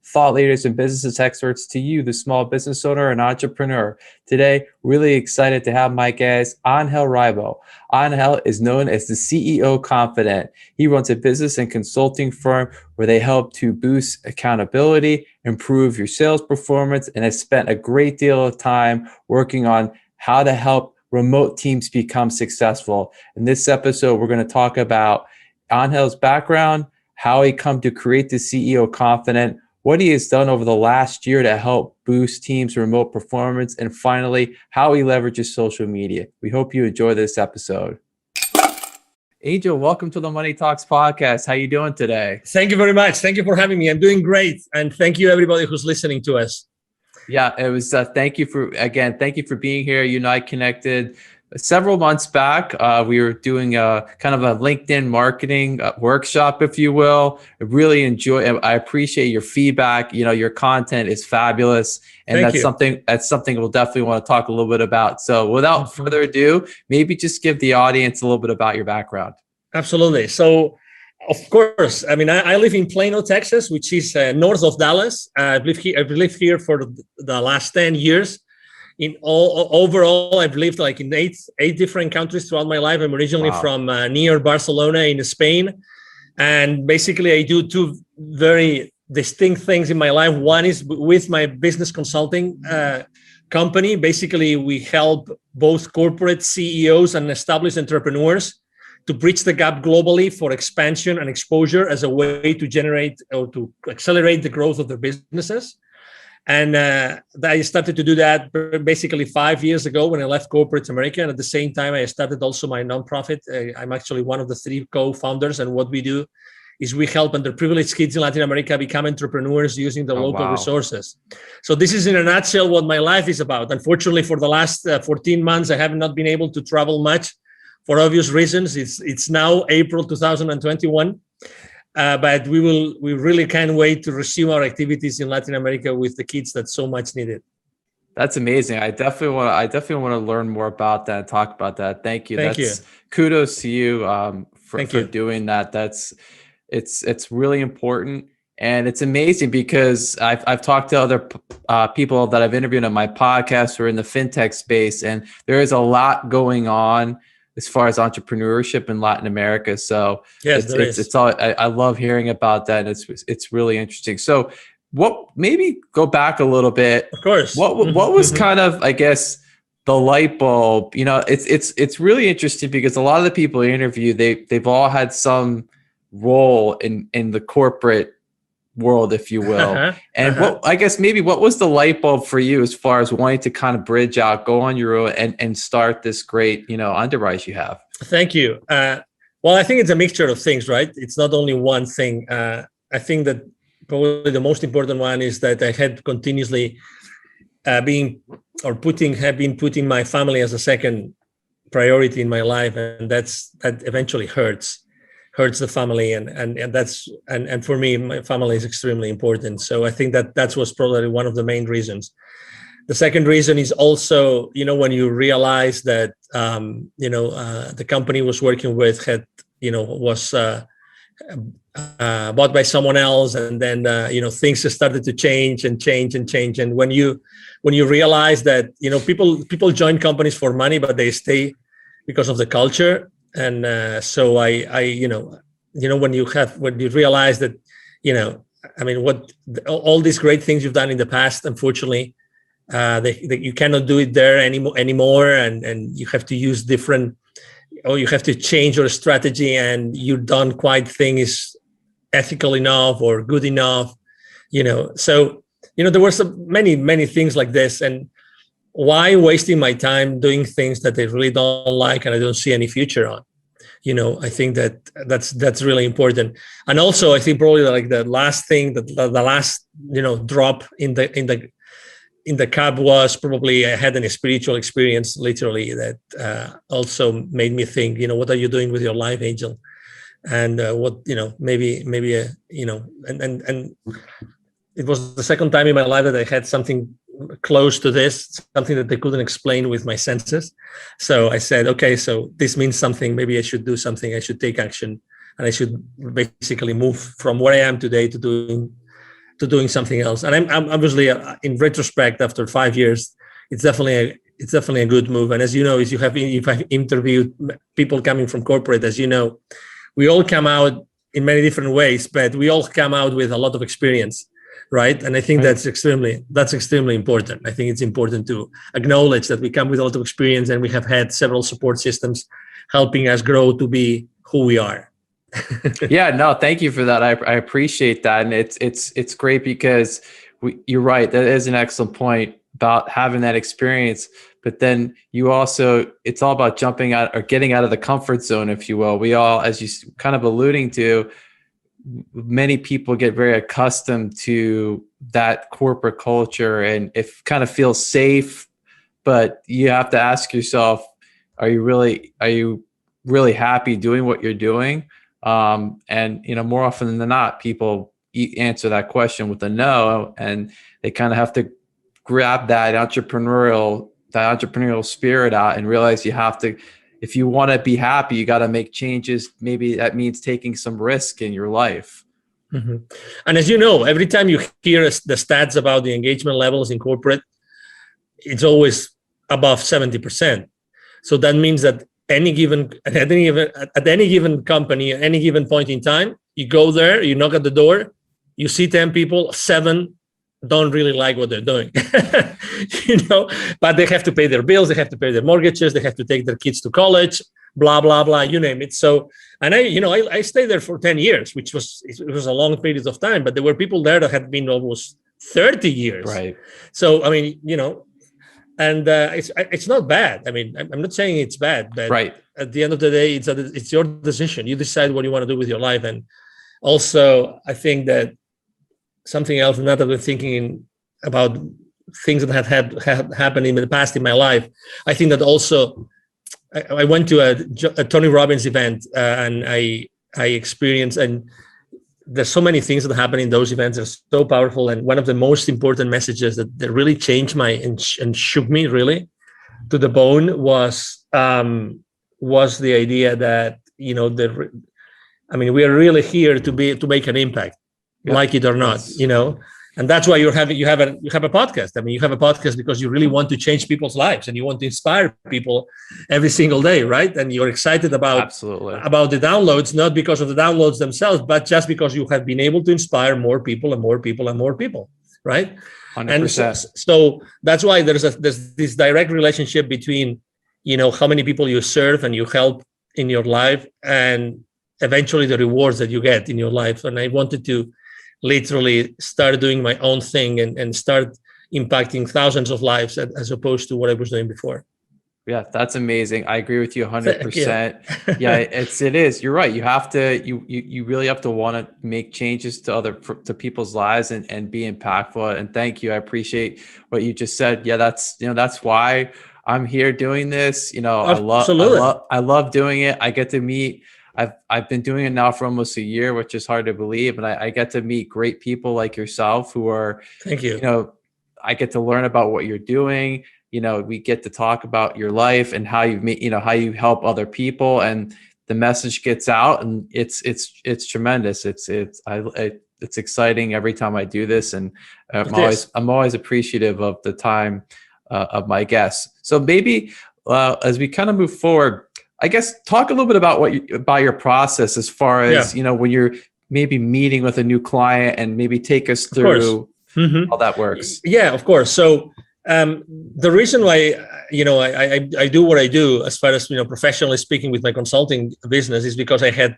thought leaders and business experts to you, the small business owner and entrepreneur. Today, really excited to have my guest, Angel Ribo. Angel is known as the CEO Confident. He runs a business and consulting firm where they help to boost accountability, improve your sales performance, and has spent a great deal of time working on how to help remote teams become successful. In this episode, we're going to talk about Angel's background, how he come to create the CEO Confident, what he has done over the last year to help boost teams' remote performance, and finally, how he leverages social media. We hope you enjoy this episode. Angel, welcome to the Money Talks podcast. How you doing today? Thank you very much. Thank you for having me. I'm doing great. And thank you everybody who's listening to us. Yeah, it was, thank you for being here. You and I connected several months back. We were doing a kind of a LinkedIn marketing workshop, if you will. I appreciate your feedback. You know, your content is fabulous. And that's something we'll definitely want to talk a little bit about. So without further ado, maybe just give the audience a little bit about your background. Absolutely. So, of course, I mean, I live in Plano, Texas, which is north of Dallas. I've lived here for the last 10 years. Overall, I've lived like in eight different countries throughout my life. I'm originally from near Barcelona in Spain. And basically, I do two very distinct things in my life. One is with my business consulting company. Basically, we help both corporate CEOs and established entrepreneurs to bridge the gap globally for expansion and exposure as a way to generate or to accelerate the growth of their businesses. And I started to do that basically 5 years ago when I left corporate America. And at the same time, I started also my nonprofit. I'm actually one of the 3 co-founders. And what we do is we help underprivileged kids in Latin America become entrepreneurs using the local resources. So this is in a nutshell what my life is about. Unfortunately, for the last 14 months, I have not been able to travel much for obvious reasons. It's now April 2021. But we really can't wait to resume our activities in Latin America with the kids that so much needed. That's amazing. I definitely want to learn more about that and talk about that. Thank you. Thank you. Kudos to you for doing that. It's really important. And it's amazing because I've talked to other people that I've interviewed on my podcast who are in the fintech space, and there is a lot going on as far as entrepreneurship in Latin America. So yes, I love hearing about that. And it's really interesting. So maybe go back a little bit. Of course. What was kind of, I guess, the light bulb? You know, it's really interesting because a lot of the people I interview, they've all had some role in the corporate world, if you will. And what was the light bulb for you as far as wanting to kind of bridge out, go on your own and start this great, enterprise you have? Thank you. Well, I think it's a mixture of things, right? It's not only one thing. I think that probably the most important one is that I had continuously been putting my family as a second priority in my life. And that eventually hurts the family, and for me, my family is extremely important. So I think that was probably one of the main reasons. The second reason is also, when you realize that the company was working with was bought by someone else, and then things started to change. And when you realize that people join companies for money, but they stay because of the culture. And so when you realize that, all these great things you've done in the past, unfortunately, you cannot do it there anymore. And you have to use you have to change your strategy, and you don't quite think is ethical enough or good enough, So, there were many things like this. And why wasting my time doing things that I really don't like and I don't see any future on? I think that's really important. And also, I think probably like the last thing, the last drop in the cup was probably I had a spiritual experience, literally, that also made me think, what are you doing with your life, Angel? And maybe and it was the second time in my life that I had something close to this, something that they couldn't explain with my senses. So I said, okay, so this means something. Maybe I should do something. I should take action, and I should basically move from where I am today to doing something else. And I'm obviously, in retrospect, after 5 years, it's definitely a good move. And as you know, if I've interviewed people coming from corporate, as you know, we all come out in many different ways, but we all come out with a lot of experience, right? And I think that's extremely important. I think it's important to acknowledge that we come with a lot of experience and we have had several support systems helping us grow to be who we are. Yeah, no, thank you for that. I appreciate that. And it's great because you're right. That is an excellent point about having that experience. But then you also, it's all about jumping out or getting out of the comfort zone, if you will. We all, as you kind of alluding to, many people get very accustomed to that corporate culture and it kind of feels safe, but you have to ask yourself, are you really happy doing what you're doing? And, more often than not, people answer that question with a no, and they kind of have to grab that entrepreneurial spirit out and realize you have to, if you want to be happy, you got to make changes. Maybe that means taking some risk in your life. Mm-hmm. And as you know, every time you hear the stats about the engagement levels in corporate, it's always above 70%. So that means that at any given company, at any given point in time, you go there, you knock at the door, you see 10 people, 7 don't really like what they're doing, but they have to pay their bills, they have to pay their mortgages, they have to take their kids to college, blah, blah, blah, you name it. So, and I stayed there for 10 years, it was a long period of time, but there were people there that had been almost 30 years. Right. So, I mean, and it's not bad. I mean, I'm not saying it's bad, but right. At the end of the day, it's your decision. You decide what you want to do with your life. And also, I think that something else, now that we're thinking about things that have happened in the past in my life, I think that also I went to a Tony Robbins event and I experienced, and there's so many things that happen in those events that are so powerful. And one of the most important messages that really changed and shook me really to the bone was the idea that, we are really here to make an impact. Yep. Like it or not, and that's why you have a podcast. I mean, you have a podcast because you really want to change people's lives and you want to inspire people every single day, right? And you're excited about the downloads, not because of the downloads themselves, but just because you have been able to inspire more people and more people and more people, right? 100%. And so that's why there's this direct relationship between, how many people you serve and you help in your life and eventually the rewards that you get in your life. And I wanted to literally start doing my own thing and start impacting thousands of lives as opposed to what I was doing before. Yeah, that's amazing. I agree with you 100%. Yeah, it is. You're right. You have to, you really have to want to make changes to people's lives and be impactful. And thank you. I appreciate what you just said. Yeah, that's why I'm here doing this. I love doing it. I get to meet, I've been doing it now for almost a year, which is hard to believe. And I get to meet great people like yourself who are, thank you. I get to learn about what you're doing. We get to talk about your life and how you meet, how you help other people, and the message gets out, and it's tremendous. It's exciting every time I do this. And I'm always appreciative of the time of my guests. So maybe as we kind of move forward, I guess talk a little bit about your process as far as, when you're maybe meeting with a new client, and maybe take us through how that works. Yeah, of course. So the reason why, I do what I do as far as, professionally speaking with my consulting business is because I had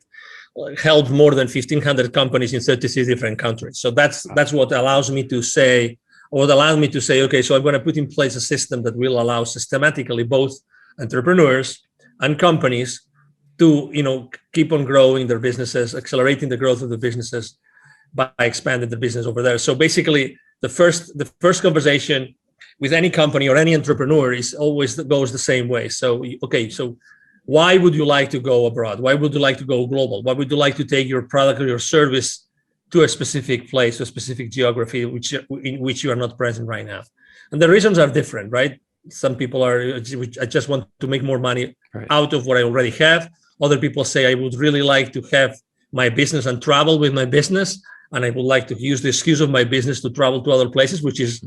helped more than 1,500 companies in 36 different countries. So that's what allows me to say, okay, so I'm going to put in place a system that will allow systematically both entrepreneurs and companies to, keep on growing their businesses, accelerating the growth of the businesses by expanding the business over there. So basically, the first conversation with any company or any entrepreneur goes the same way. So, okay, so why would you like to go abroad? Why would you like to go global? Why would you like to take your product or your service to a specific place, a specific geography in which you are not present right now? And the reasons are different, right? Some people I just want to make more money out of what I already have. Other people say, I would really like to have my business and travel with my business. and I would like to use the excuse of my business to travel to other places, which is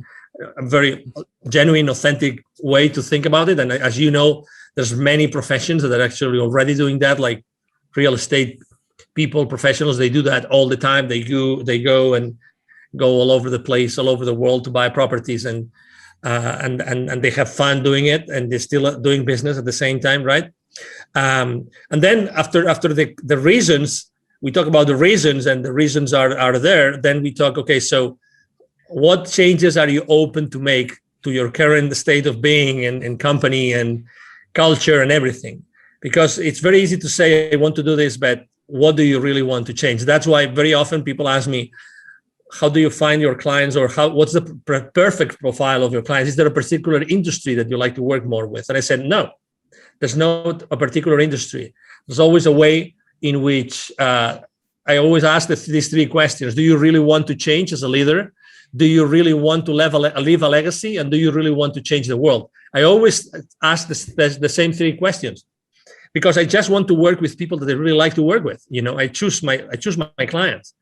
a very genuine, authentic way to think about it. And as you know, there's many professions that are actually already doing that, like real estate people, professionals. They do that all the time. They go and go all over the place, all over the world to buy properties, and they have fun doing it, and they're still doing business at the same time, right? And then after the reasons, we talk about the reasons, and the reasons are there. Then we talk, okay, so what changes are you open to make to your current state of being and company and culture and everything? Because it's very easy to say, I want to do this, but what do you really want to change? That's why very often people ask me, how do you find your clients, or what's the perfect profile of your clients? Is there a particular industry that you like to work more with? And I said, no, there's not a particular industry. There's always a way in which I always ask these three questions. Do you really want to change as a leader? Do you really want to leave a legacy? And do you really want to change the world? I always ask the same three questions, because I just want to work with people that I really like to work with. I choose my clients,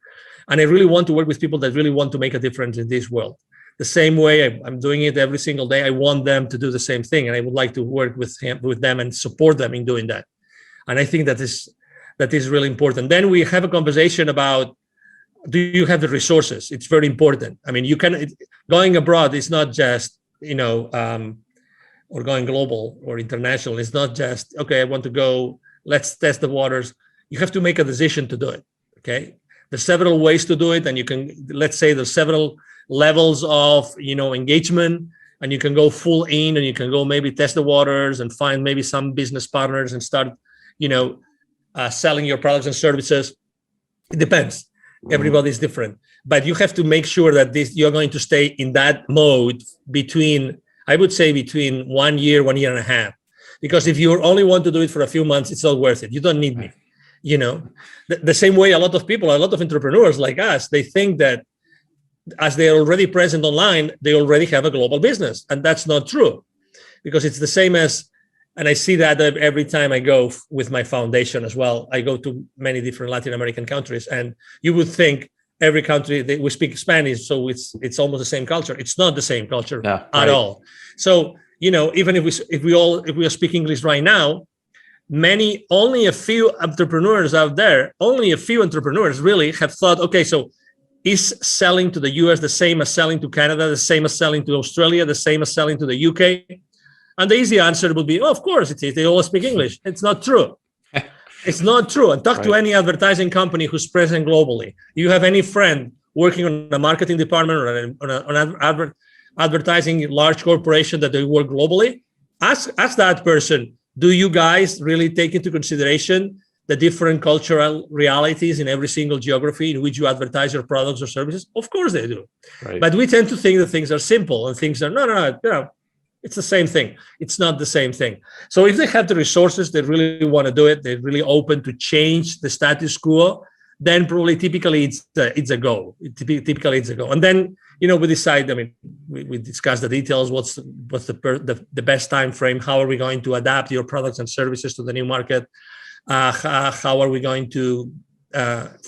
and I really want to work with people that really want to make a difference in this world. The same way I'm doing it every single day. I want them to do the same thing, and I would like to work with them and support them in doing that. And I think that is really important. Then we have a conversation about, do you have the resources? It's very important. I mean, going abroad is not just, or going global or international. It's not just, okay, I want to go, let's test the waters. You have to make a decision to do it, okay? There's several ways to do it, and you can, let's say there's several levels of, engagement, and you can go full in, and you can go maybe test the waters and find maybe some business partners and start, selling your products and services. It depends. Everybody's different, but you have to make sure that you're going to stay in that mode between 1 year, 1.5 years, because if you only want to do it for a few months, it's not worth it. You don't need me. The same way a lot of entrepreneurs like us, they think that as they're already present online, they already have a global business, and that's not true, because it's the same as. And I see that every time I go with my foundation as well. I go to many different Latin American countries, and you would think every country we speak Spanish, so it's almost the same culture. It's not the same culture at all. So even if we speak English right now, only a few entrepreneurs out there, really have thought, okay, so is selling to the US the same as selling to Canada, the same as selling to Australia, the same as selling to the UK? And the easy answer would be, of course it is. They all speak English. It's not true. It's not true. And talk to any advertising company who's present globally. You have any friend working on a marketing department or on an advertising large corporation that they work globally? Ask that person, do you guys really take into consideration the different cultural realities in every single geography in which you advertise your products or services? Of course they do. Right. But we tend to think that things are simple, and things are, no, it's the same thing. It's not the same thing. So if they have the resources, they really want to do it, they're really open to change the status quo, then probably typically it's a go. Typically it's a go. And then, we decide, we discuss the details, what's the best time frame, how are we going to adapt your products and services to the new market, how are we going to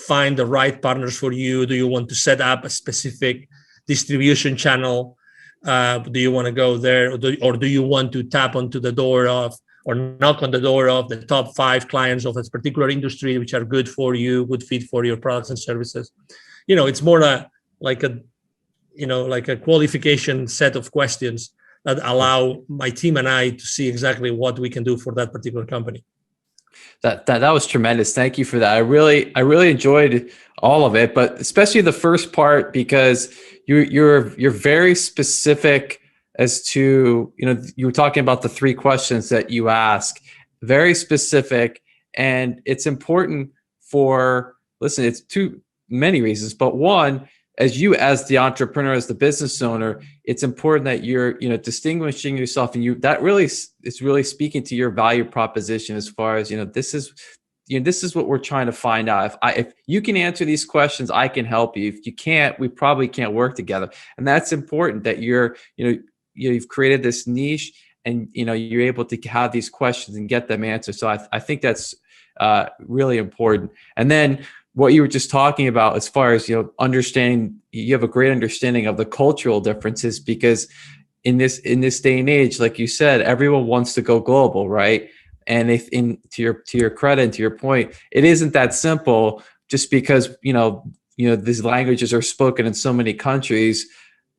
find the right partners for you? Do you want to set up a specific distribution channel? Do you want to go there, or do you want to tap onto the door of, or knock on the door of the top 5 clients of a particular industry, which are good for you, good fit for your products and services? It's more like a qualification set of questions that allow my team and I to see exactly what we can do for that particular company. That was tremendous. Thank you for that. I really enjoyed all of it, but especially the first part, because you're very specific as to, you were talking about the 3 questions that you ask, very specific, and it's important it's 2 many reasons, but one, as the entrepreneur, as the business owner, it's important that you're, distinguishing yourself, and that really is really speaking to your value proposition as far as, this is what we're trying to find out. If you can answer these questions, I can help you. If you can't, we probably can't work together. And that's important, that you've created this niche, and, you're able to have these questions and get them answered. So I think that's really important. And then what you were just talking about, as far as, understanding, you have a great understanding of the cultural differences, because in this day and age, like you said, everyone wants to go global, right? And if to your credit and to your point, it isn't that simple, just because, these languages are spoken in so many countries.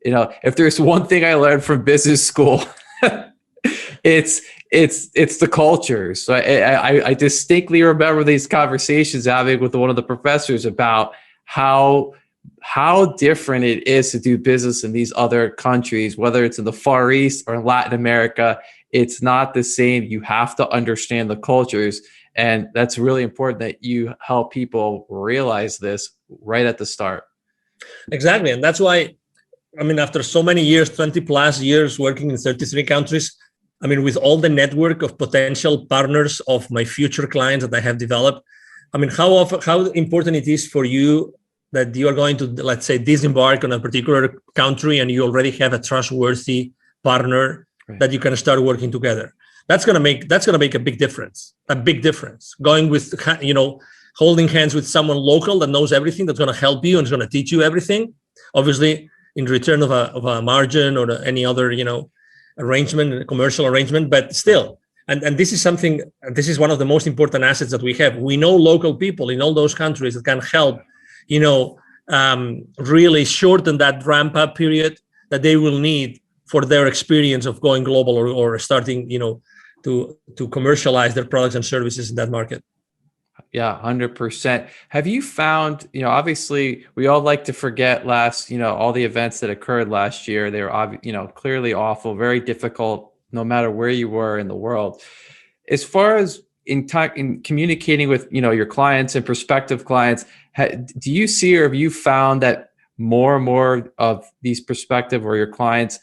If there's one thing I learned from business school, it's the cultures. So I distinctly remember these conversations having with one of the professors about how different it is to do business in these other countries, whether it's in the Far East or Latin America. It's not the same. You have to understand the cultures. And that's really important that you help people realize this right at the start. Exactly. And that's why, after so many years, 20 plus years working in 33 countries, with all the network of potential partners of my future clients that I have developed, how important it is for you that you are going to, let's say, disembark on a particular country and you already have a trustworthy partner, right, that you can start working together. That's gonna make a big difference. Going with, holding hands with someone local that knows everything, that's gonna help you and is gonna teach you everything, obviously in return of a margin or any other, arrangement, commercial arrangement, but still. And this is one of the most important assets that we have. We know local people in all those countries that can help, really shorten that ramp up period that they will need for their experience of going global or starting, to commercialize their products and services in that market. Yeah, 100%. Have you found, obviously we all like to forget all the events that occurred last year. They were, clearly awful, very difficult, no matter where you were in the world. As far as in communicating with, your clients and prospective clients, do you see, or have you found that more and more of these prospective or your clients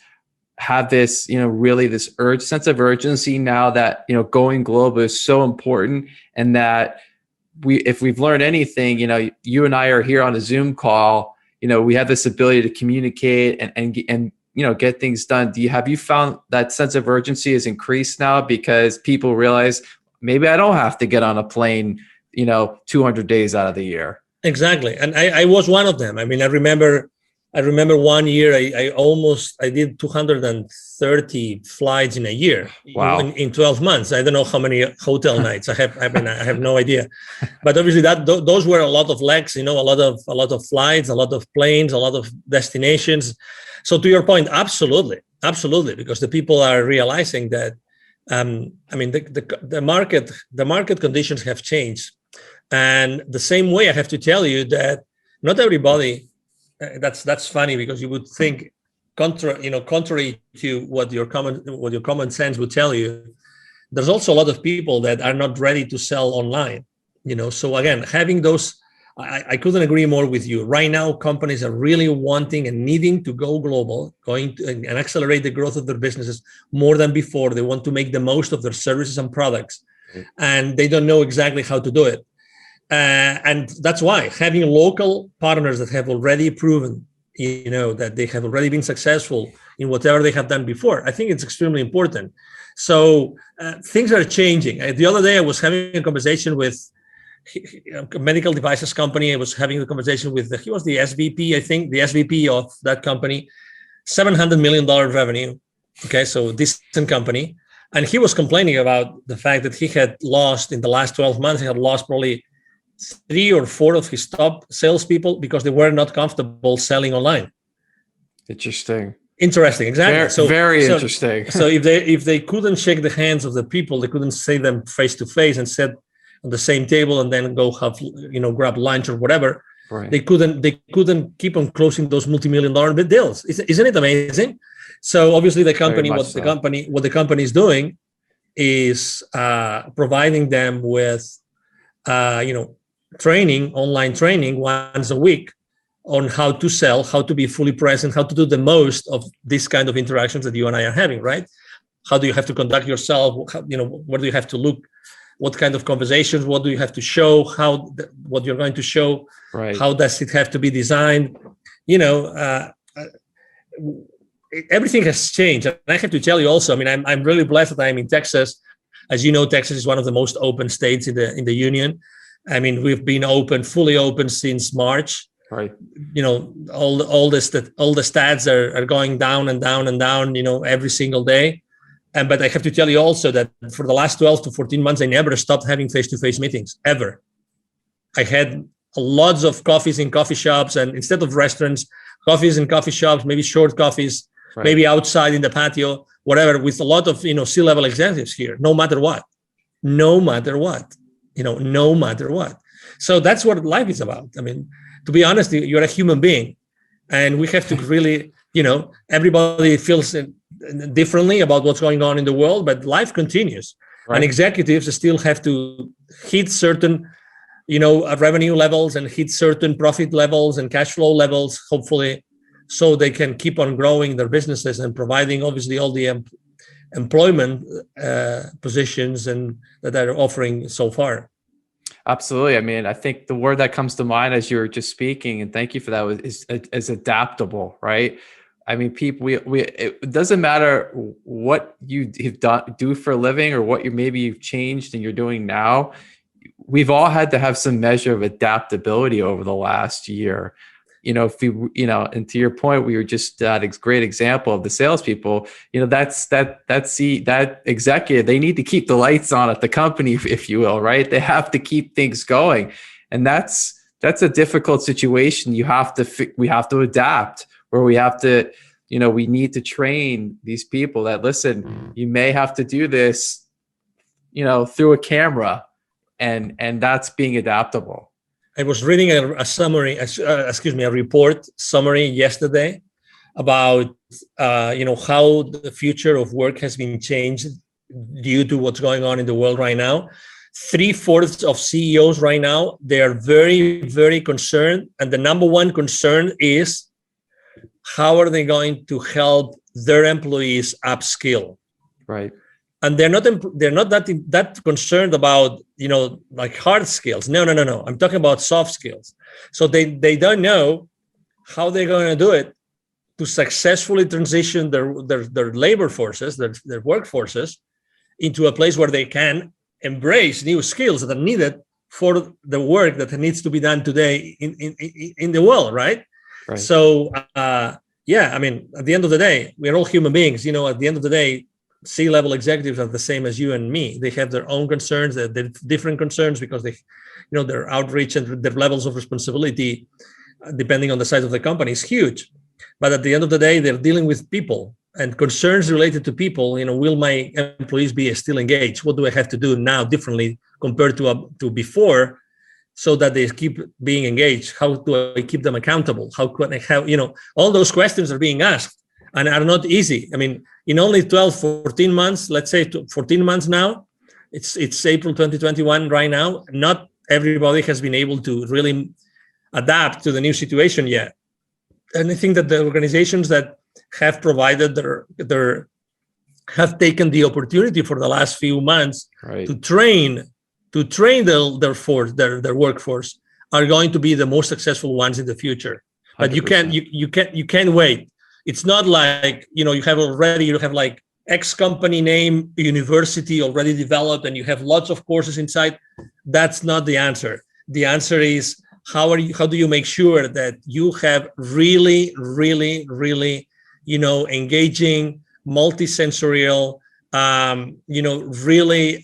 have this, really this sense of urgency now that, going global is so important, and that if we've learned anything, you and I are here on a Zoom call, we have this ability to communicate and get things done. Have you found that sense of urgency has increased now because people realize maybe I don't have to get on a plane, 200 days out of the year? Exactly. And I was one of them. I remember 1 year, I did 230 flights in a year. Wow. In 12 months. I don't know how many hotel nights I have no idea, but obviously those were a lot of legs, a lot of flights, a lot of planes, a lot of destinations. So to your point, absolutely, because the people are realizing that, the market conditions have changed. And the same way I have to tell you that not everybody, that's funny, because you would think contrary to what your common sense would tell you, there's also a lot of people that are not ready to sell online. So again, having those, I couldn't agree more with you. Right now, companies are really wanting and needing to go global, and accelerate the growth of their businesses more than before. They want to make the most of their services and products, and they don't know exactly how to do it. And that's why having local partners that have already proven, that they have already been successful in whatever they have done before, I think it's extremely important. So things are changing. The other day, I was having a conversation with a medical devices company. I was having a conversation with he was the SVP, I think, the SVP of that company, $700 million revenue. Okay, so decent company. And he was complaining about the fact that he had lost, in the last 12 months, he had lost probably 3 or 4 of his top salespeople because they were not comfortable selling online. Interesting, exactly. Very interesting. So if they couldn't shake the hands of the people, they couldn't say them face to face and sit on the same table and then go have, grab lunch or whatever. Right. They couldn't keep on closing those multi-million-dollar deals. Isn't it amazing? So obviously the company, what the company is doing is providing them with, online training once a week on how to sell, how to be fully present, how to do the most of this kind of interactions that you and I are having, right? How do you have to conduct yourself? Where do you have to look? What kind of conversations? What do you have to show? What you're going to show? Right. How does it have to be designed? Everything has changed. And I have to tell you also, I'm really blessed that I'm in Texas. As you know, Texas is one of the most open states in the union. I mean, we've been fully open since March. Right. All the stats are going down and down and down, every single day. But I have to tell you also that for the last 12 to 14 months, I never stopped having face-to-face meetings, ever. I had lots of coffees in coffee shops, and instead of restaurants, coffees in coffee shops, maybe short coffees, right, maybe outside in the patio, whatever, with a lot of, C-level executives here, no matter what. So that's what life is about. I mean, to be honest, you're a human being, and we have to really, everybody feels differently about what's going on in the world, but life continues. Right. And executives still have to hit certain, revenue levels and hit certain profit levels and cash flow levels, hopefully, so they can keep on growing their businesses and providing, obviously, all the employment positions and that they're offering so far. Absolutely. I mean, I think the word that comes to mind as you were just speaking, and thank you for that, is adaptable, right? I mean, people, it doesn't matter what you do for a living or what maybe you've changed and you're doing now. We've all had to have some measure of adaptability over the last year. If we, and to your point, we were just that great example of the salespeople. That executive, they need to keep the lights on at the company, if you will, right? They have to keep things going, and that's a difficult situation. We have to adapt, where we have to, we need to train these people that, listen, you may have to do this, through a camera, and that's being adaptable. I was reading a report summary yesterday about, how the future of work has been changed due to what's going on in the world right now. 3/4 of CEOs right now, they are very, very concerned. And the number one concern is, how are they going to help their employees upskill? Right. And they're not that concerned about, like hard skills. No. I'm talking about soft skills. So they don't know how they're going to do it to successfully transition their labor forces, their workforces, into a place where they can embrace new skills that are needed for the work that needs to be done today in the world, right? So, I mean, at the end of the day, we're all human beings. At the end of the day, C-level executives are the same as you and me. They have their own concerns. They're different concerns because their outreach and their levels of responsibility, depending on the size of the company, is huge. But at the end of the day, they're dealing with people and concerns related to people. Will my employees be still engaged? What do I have to do now differently compared to before, so that they keep being engaged? How do I keep them accountable? How can I have, all those questions are being asked and are not easy. I mean, in only 12, 14 months, let's say 14 months now, it's April 2021 right now, not everybody has been able to really adapt to the new situation yet. And I think that the organizations that have provided have taken the opportunity for the last few months, right, to train their workforce, are going to be the most successful ones in the future. But 100%. you can't wait. It's not like, you have like X company name university already developed and you have lots of courses inside. That's not the answer. The answer is, how do you make sure that you have really, really, really, engaging, multisensorial, really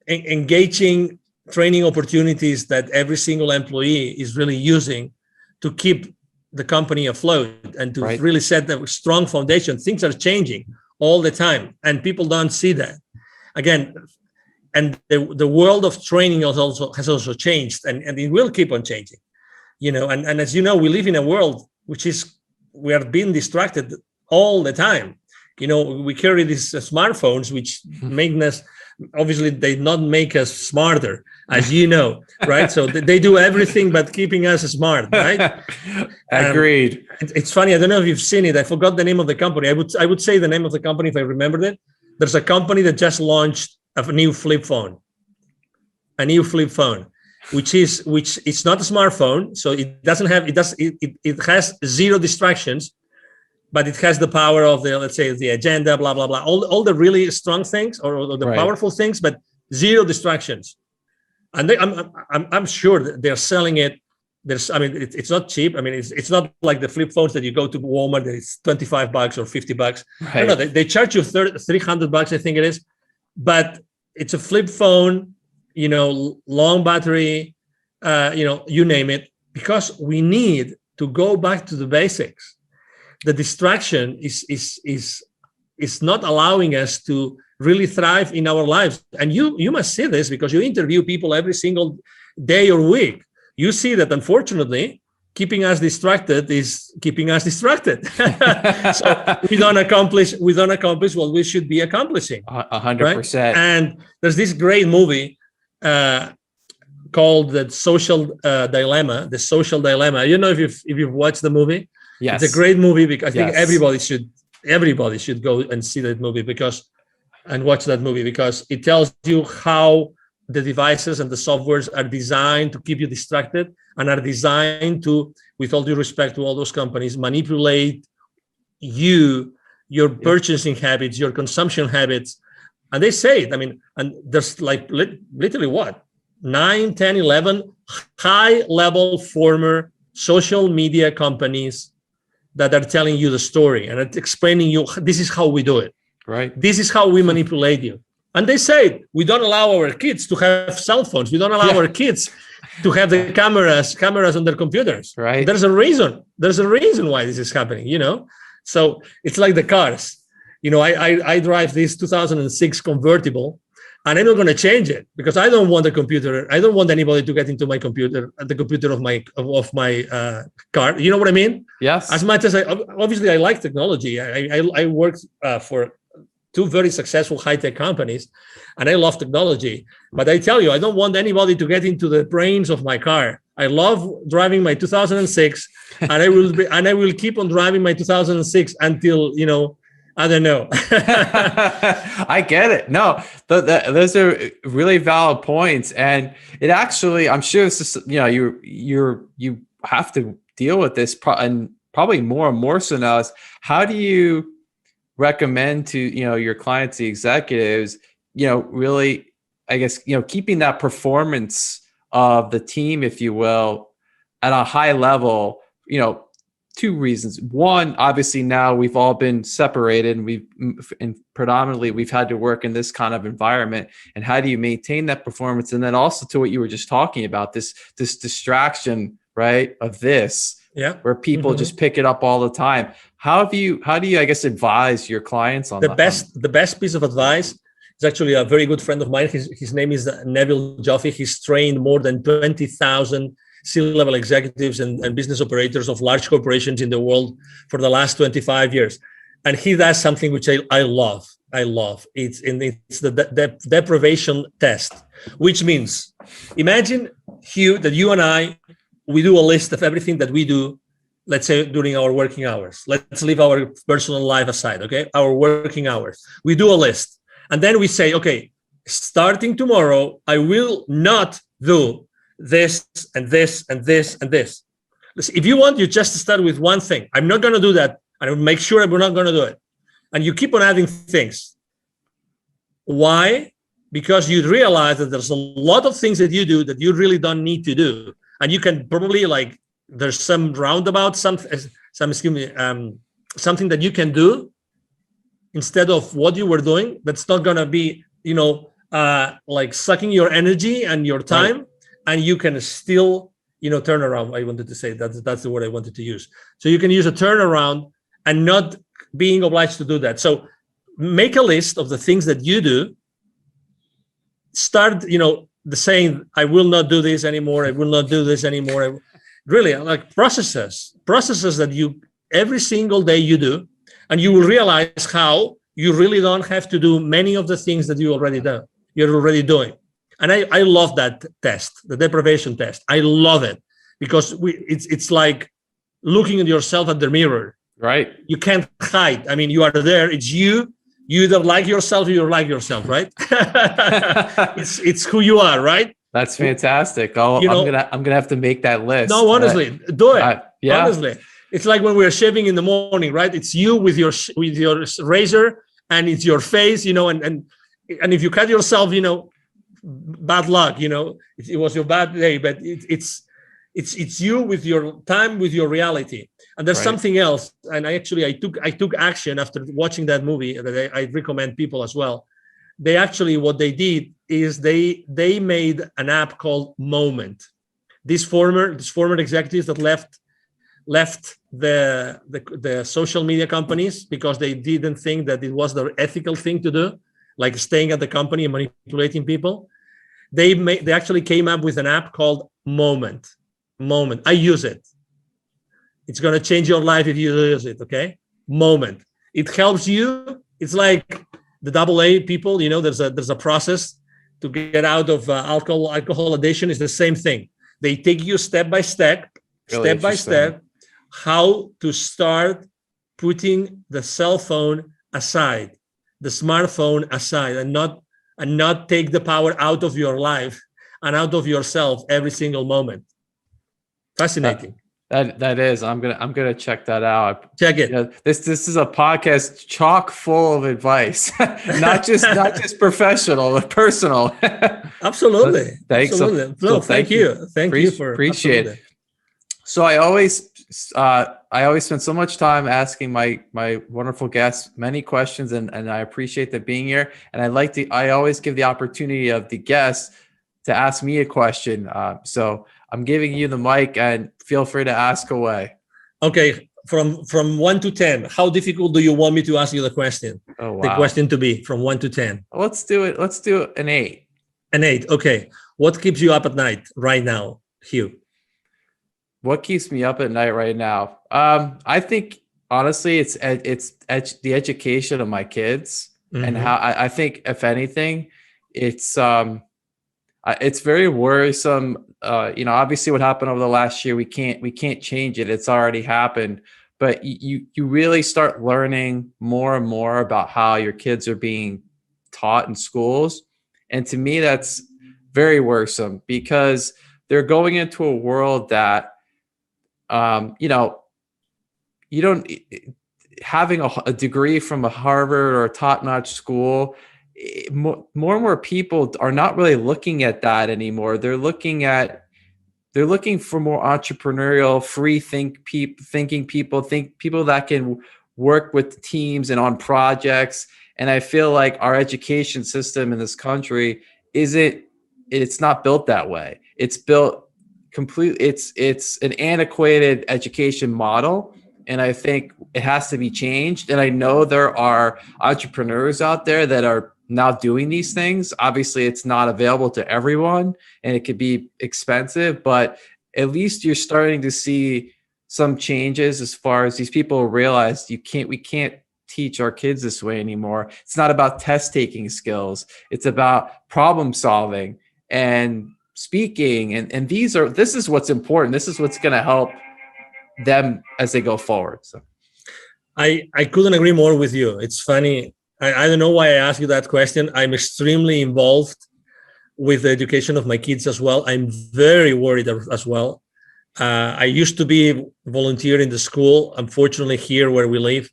engaging training opportunities that every single employee is really using to keep the company afloat and to really set a strong foundation. Things are changing all the time, and people don't see that. Again, and the world of training has also changed, and it will keep on changing. And as you know, we live in a world we are being distracted all the time. We carry these smartphones, which make us, obviously, they not make us smarter, as you know, right? So they do everything but keeping us smart, right? Agreed. It's funny. I don't know if you've seen it. I forgot the name of the company. I would say the name of the company if I remembered it. There's a company that just launched a new flip phone, which it's not a smartphone. So it has zero distractions, but it has the power of the agenda, blah, blah, blah, all the really strong things or the powerful things, but zero distractions. and I'm sure that they're selling it. I mean, it's not cheap. I mean, it's not like the flip phones that you go to Walmart and it's $25 or $50. Right. No, they charge you $300, I think it is, but it's a flip phone, long battery, you name it, because we need to go back to the basics. The distraction is not allowing us to really thrive in our lives. And you must see this because you interview people every single day or week. You see that, unfortunately, keeping us distracted is keeping us distracted. So we don't accomplish what we should be accomplishing. 100%. Right? And there's this great movie called The Social Dilemma. The Social Dilemma. I don't know if you've watched the movie. Yes. It's a great movie because I think everybody should go and see that movie and watch that movie because it tells you how the devices and the softwares are designed to keep you distracted and are designed to, with all due respect to all those companies, manipulate your purchasing habits, your consumption habits. And they say it. I mean, and there's like literally what? 9, 10, 11 high-level former social media companies that are telling you the story and explaining you, this is how we do it. Right. This is how we manipulate you. And they say, we don't allow our kids to have cell phones. We don't allow our kids to have the cameras on their computers. Right. There's a reason. There's a reason why this is happening, So it's like the cars. I drive this 2006 convertible, and I'm not going to change it because I don't want the computer. I don't want anybody to get into my computer, the computer of my car. You know what I mean? Yes. As much as I like technology. I worked for 2 very successful high-tech companies, and I love technology. But I tell you, I don't want anybody to get into the brains of my car. I love driving my 2006, and I will keep on driving my 2006 until I don't know. I get it. No, those are really valid points, and it actually, I'm sure this is you have to deal with this, and probably more and more so now. Is how do you recommend to your clients, the executives, really, I guess, keeping that performance of the team, if you will, at a high level? 2 reasons. One, obviously now we've all been separated and predominantly we've had to work in this kind of environment. And how do you maintain that performance? And then also to what you were just talking about, this distraction, right, of this, where people just pick it up all the time. How do you, I guess, advise your clients on the best piece of advice is actually a very good friend of mine. His name is Neville Joffe. He's trained more than 20,000 C-level executives and business operators of large corporations in the world for the last 25 years. And he does something which I love. It's the deprivation test, which means, imagine, Hugh, that you and I, we do a list of everything that we do, let's say during our working hours. Let's leave our personal life aside, okay? Our working hours. We do a list. And then we say, okay, starting tomorrow, I will not do this and this and this and this. Listen, if you want, you just start with one thing. I'm not going to do that. And I will make sure we're not going to do it. And you keep on adding things. Why? Because you realize that there's a lot of things that you do that you really don't need to do. And you can probably, there's some roundabout, something that you can do instead of what you were doing. That's not going to be, sucking your energy and your time. Right. And you can still, turn around. I wanted to say that's the word I wanted to use. So you can use a turnaround and not being obliged to do that. So make a list of the things that you do. Start, the saying, I will not do this anymore. I will not do this anymore. Really, like processes that you every single day you do, and you will realize how you really don't have to do many of the things that you're already doing. And I love that test, the deprivation test. I love it because it's like looking at yourself at the mirror. Right. You can't hide. I mean, you are there. It's you. You either like yourself or you like yourself, right? it's who you are, right? That's fantastic. I'm gonna have to make that list. No, honestly, do it. Yeah. Honestly, it's like when we're shaving in the morning, right? It's you with your razor, and it's your face, and if you cut yourself, bad luck, it was your bad day, but it's you with your time, with your reality. And there's something else. And I took action after watching that movie that I recommend people as well. They actually, what they did is they made an app called Moment. These former executives that left the social media companies because they didn't think that it was the ethical thing to do, like staying at the company and manipulating people. They actually came up with an app called Moment. I use it. It's going to change your life if you use it. Okay. Moment. It helps you. It's like the AA people, there's a process to get out of alcohol addiction. Is the same thing. They take you step by step, how to start putting the cell phone aside, the smartphone aside, and not take the power out of your life and out of yourself every single moment. Fascinating. That is. I'm gonna check that out. Check it. This is a podcast chock full of advice, not just professional, but personal. Absolutely. Thanks. Absolutely. No, thank you. Thank you for appreciate it. So I always spend so much time asking my wonderful guests many questions, and I appreciate them being here. And I always give the opportunity of the guests to ask me a question. So I'm giving you the mic, and feel free to ask away. Okay, from 1 to 10, how difficult do you want me to ask you the question? Oh, wow. The question to be from 1 to 10. Let's do it. Let's do an 8. An 8. Okay. What keeps you up at night right now, Hugh? What keeps me up at night right now? I think honestly, it's the education of my kids, and how I think, if anything, it's very worrisome. Obviously what happened over the last year, we can't change it. It's already happened, but you really start learning more and more about how your kids are being taught in schools. And to me, that's very worrisome, because they're going into a world that, you don't, having a degree from a Harvard or a top-notch school, more and more people are not really looking at that anymore. They're looking for more entrepreneurial, thinking people that can work with teams and on projects. And I feel like our education system in this country it's not built that way. It's built completely, it's an antiquated education model. And I think it has to be changed. And I know there are entrepreneurs out there that are now doing these things. Obviously, it's not available to everyone, and it could be expensive, but at least you're starting to see some changes as far as these people realize we can't teach our kids this way anymore. It's not about test taking skills. It's about problem solving and speaking. And this is what's important. This is what's going to help them as they go forward. So I couldn't agree more with you. It's funny. I don't know why I asked you that question. I'm extremely involved with the education of my kids as well. I'm very worried as well. I used to be volunteer in the school. Unfortunately, here where we live,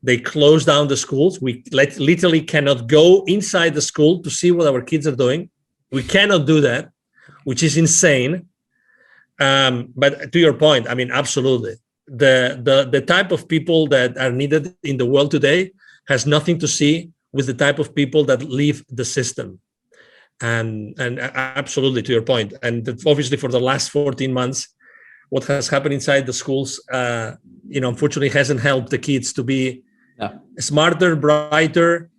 they closed down the schools. We literally cannot go inside the school to see what our kids are doing. We cannot do that, which is insane. But to your point, I mean, absolutely. The type of people that are needed in the world today has nothing to see with the type of people that leave the system. And absolutely, to your point. And obviously for the last 14 months, what has happened inside the schools, unfortunately hasn't helped the kids to be smarter, brighter,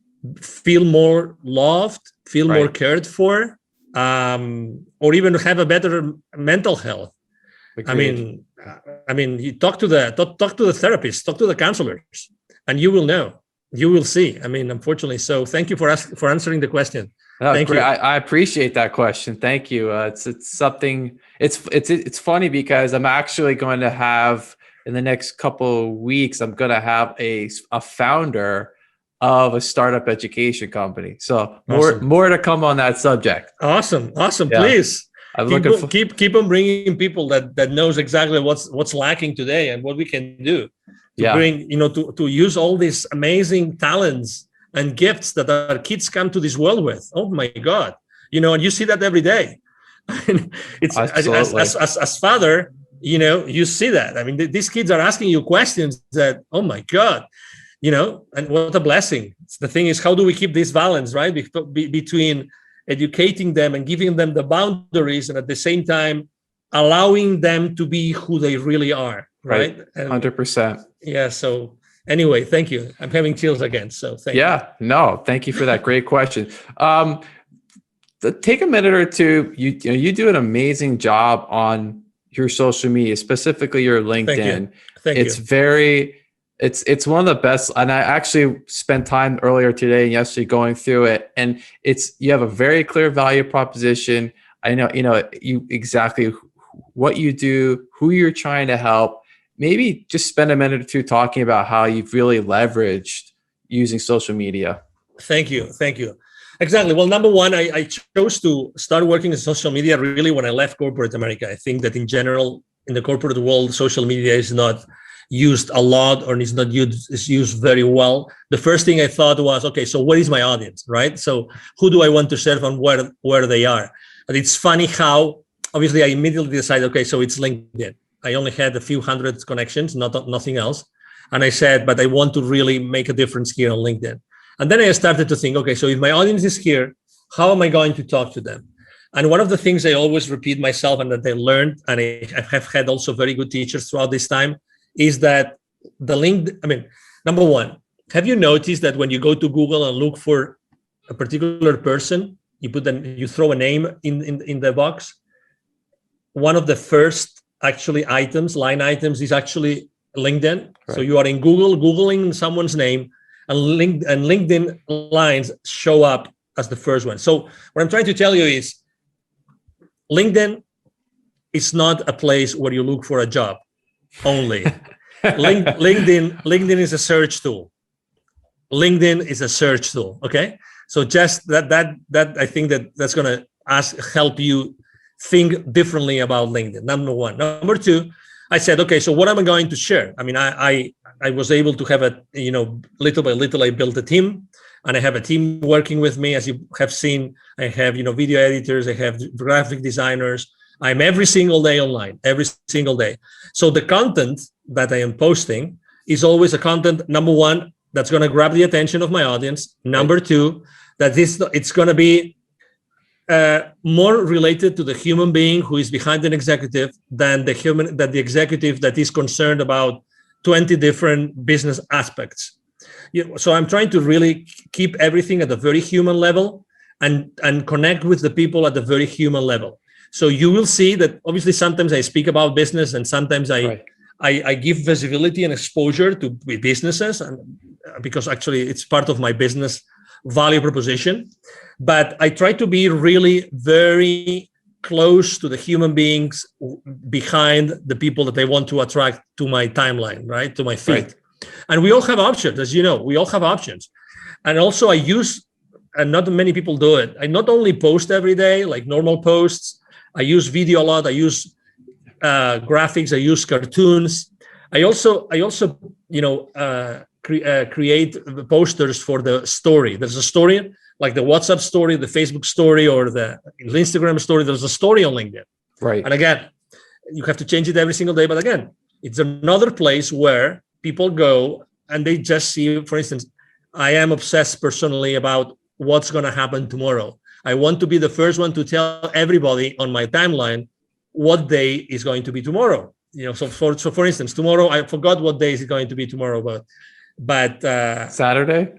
feel more loved, feel more cared for, or even have a better mental health. Agreed. I mean, you talk to the therapist, talk to the counselors, and you will know. You will see. I mean, unfortunately. So thank you for answering the question. Thank you. I appreciate that question. Thank you. It's something. It's funny because I'm actually going to have in the next couple of weeks. I'm going to have a founder of a startup education company. So more to come on that subject. Awesome. Yeah. Please. Keep on bringing people that knows exactly what's lacking today and what we can do to bring, to use all these amazing talents and gifts that our kids come to this world with. Oh my God. and you see that every day. It's Absolutely. as father, you see that. I mean, these kids are asking you questions that, oh my God, and what a blessing. The thing is, how do we keep this balance, right? Between educating them and giving them the boundaries, and at the same time, allowing them to be who they really are, right? 100%. Yeah. So anyway, thank you. I'm having chills again. So thank you. Yeah, no, thank you for that great question. Take a minute or two. You do an amazing job on your social media, specifically your LinkedIn. Thank you. It's one of the best. And I actually spent time earlier today and yesterday going through it. And you have a very clear value proposition. I know, you exactly what you do, who you're trying to help. Maybe just spend a minute or two talking about how you've really leveraged using social media. Thank you. Exactly. Well, number one, I chose to start working in social media really when I left corporate America. I think that in general, in the corporate world, social media is not used a lot, or is used very well. The first thing I thought was, okay, so what is my audience, right? So who do I want to serve and where they are? And it's funny how, obviously, I immediately decided, okay, so it's LinkedIn. I only had a few hundred connections, nothing else. And I said, but I want to really make a difference here on LinkedIn. And then I started to think, okay, so if my audience is here, how am I going to talk to them? And one of the things I always repeat myself and that I learned, and I have had also very good teachers throughout this time, is that number one, have you noticed that when you go to Google and look for a particular person, you throw a name in the box? One of the first line items is actually LinkedIn. Right. So you are in Google, Googling someone's name, and LinkedIn lines show up as the first one. So what I'm trying to tell you is LinkedIn is not a place where you look for a job only. LinkedIn is a search tool. LinkedIn is a search tool. Okay. So just that I think that's going to help you think differently about LinkedIn. Number one. Number two, I said, okay, so what am I going to share? I mean, I was able to have little by little, I built a team, and I have a team working with me. As you have seen, I have, video editors, I have graphic designers. I'm every single day online, every single day. So the content that I am posting is always a content, number one, that's going to grab the attention of my audience. Number two, that it's going to be more related to the human being who is behind an executive than the executive that is concerned about 20 different business aspects. So I'm trying to really keep everything at a very human level and connect with the people at the very human level. So you will see that obviously sometimes I speak about business, and sometimes I give visibility and exposure to businesses, and because actually it's part of my business value proposition. But I try to be really very close to the human beings behind the people that I want to attract to my timeline, right? To my feed. Right. And we all have options, as you know, we all have options. And also I use, and not many people do it, I not only post every day, like normal posts, I use video a lot, I use graphics, I use cartoons. I also create posters for the story. There's a story, like the WhatsApp story, the Facebook story, or the Instagram story. There's a story on LinkedIn. Right. And again, you have to change it every single day. But again, it's another place where people go and they just see, for instance, I am obsessed personally about what's going to happen tomorrow. I want to be the first one to tell everybody on my timeline what day is going to be tomorrow. So for instance, tomorrow, I forgot what day is it going to be tomorrow, but Saturday.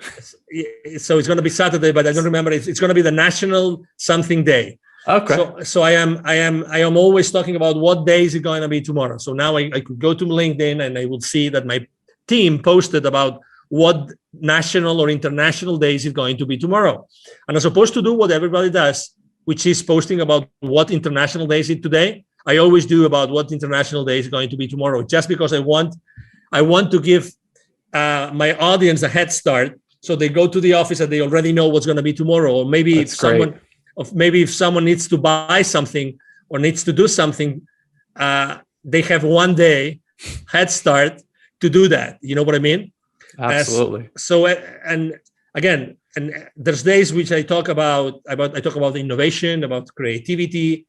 So it's going to be Saturday, but I don't remember. It's going to be the National Something Day. Okay. So I am always talking about what day is it going to be tomorrow. So now I could go to LinkedIn and I will see that my team posted about what national or international days is going to be tomorrow. And as opposed to do what everybody does, which is posting about what international day is it today, I always do about what international day is going to be tomorrow, just because I want to give my audience a head start, so they go to the office and they already know what's going to be tomorrow. Or maybe if someone needs to buy something or needs to do something, they have one day head start to do that. You know what I mean? Absolutely. And again, and there's days which I talk about innovation, about creativity.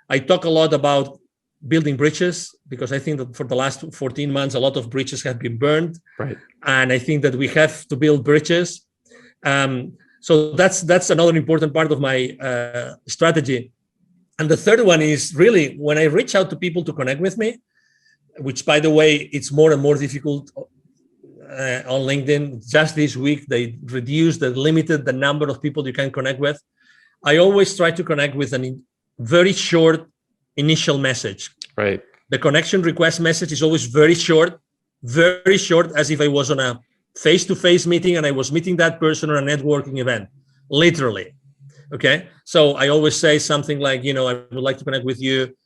I talk a lot about building bridges, because I think that for the last 14 months, a lot of bridges have been burned. Right. And I think that we have to build bridges. So that's another important part of my strategy. And the third one is really when I reach out to people to connect with me, which, by the way, it's more and more difficult on LinkedIn. Just this week, they limited the number of people you can connect with. I always try to connect with a very short initial message. Right. The connection request message is always very short, as if I was on a face-to-face meeting and I was meeting that person on a networking event, literally. Okay. So I always say something like, I would like to connect with you.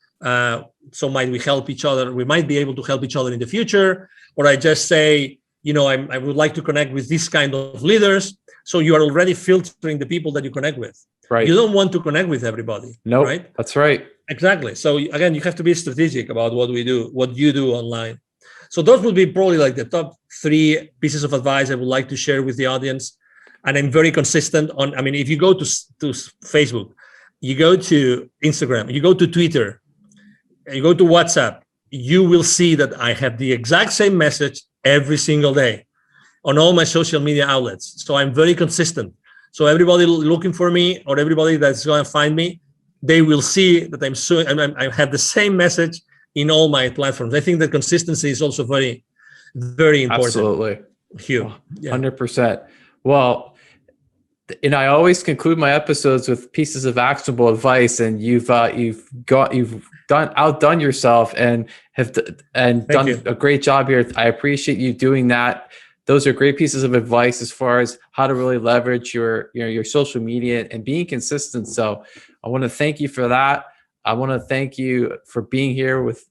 So might we help each other? We might be able to help each other in the future. Or I just say, I would like to connect with this kind of leaders. So you are already filtering the people that you connect with. Right. You don't want to connect with everybody. No, right? That's right. Exactly. So again, you have to be strategic about what you do online. So those would be probably like the top 3 pieces of advice I would like to share with the audience. And I'm very consistent on, if you go to Facebook, you go to Instagram, you go to Twitter, you go to WhatsApp, you will see that I have the exact same message every single day on all my social media outlets. So I'm very consistent. So everybody looking for me, or everybody that's going to find me, they will see that I have the same message in all my platforms. I think that consistency is also very, very important. Absolutely. Huge. Yeah. 100%. Well, and I always conclude my episodes with pieces of actionable advice, and you've outdone yourself and done a great job here. I appreciate you doing that. Those are great pieces of advice as far as how to really leverage your social media and being consistent. So I want to thank you for that. I want to thank you for being here with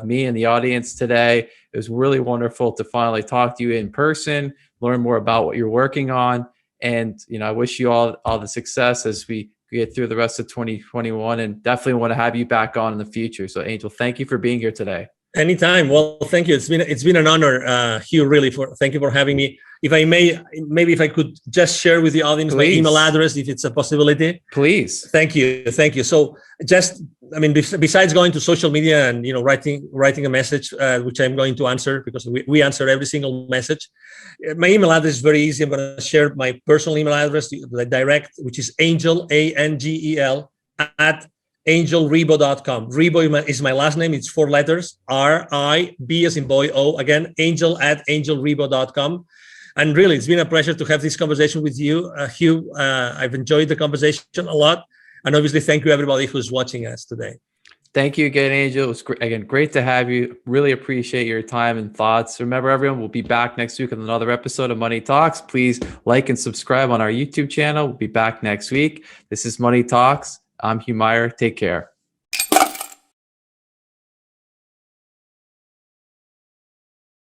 me and the audience today. It was really wonderful to finally talk to you in person, learn more about what you're working on. And, I wish you all the success as we get through the rest of 2021, and definitely want to have you back on in the future. So Angel, thank you for being here today. Anytime. Well, thank you. It's been an honor, Hugh, really, thank you for having me. If I may, maybe if I could just share with the audience my email address, if it's a possibility. Please. Thank you. So just, besides going to social media and, writing a message, which I'm going to answer, because we answer every single message. My email address is very easy. I'm going to share my personal email address, the direct, which is Angel, ANGEL, at angelrebo.com. Rebo is my last name. It's 4 letters, R-I-B as in boy, O. Again, Angel at angelrebo.com. And really, it's been a pleasure to have this conversation with you, Hugh. I've enjoyed the conversation a lot. And obviously, thank you, everybody who's watching us today. Thank you again, Angel. It was great to have you. Really appreciate your time and thoughts. Remember, everyone, we'll be back next week with another episode of Money Talks. Please like and subscribe on our YouTube channel. We'll be back next week. This is Money Talks. I'm Hugh Meyer. Take care.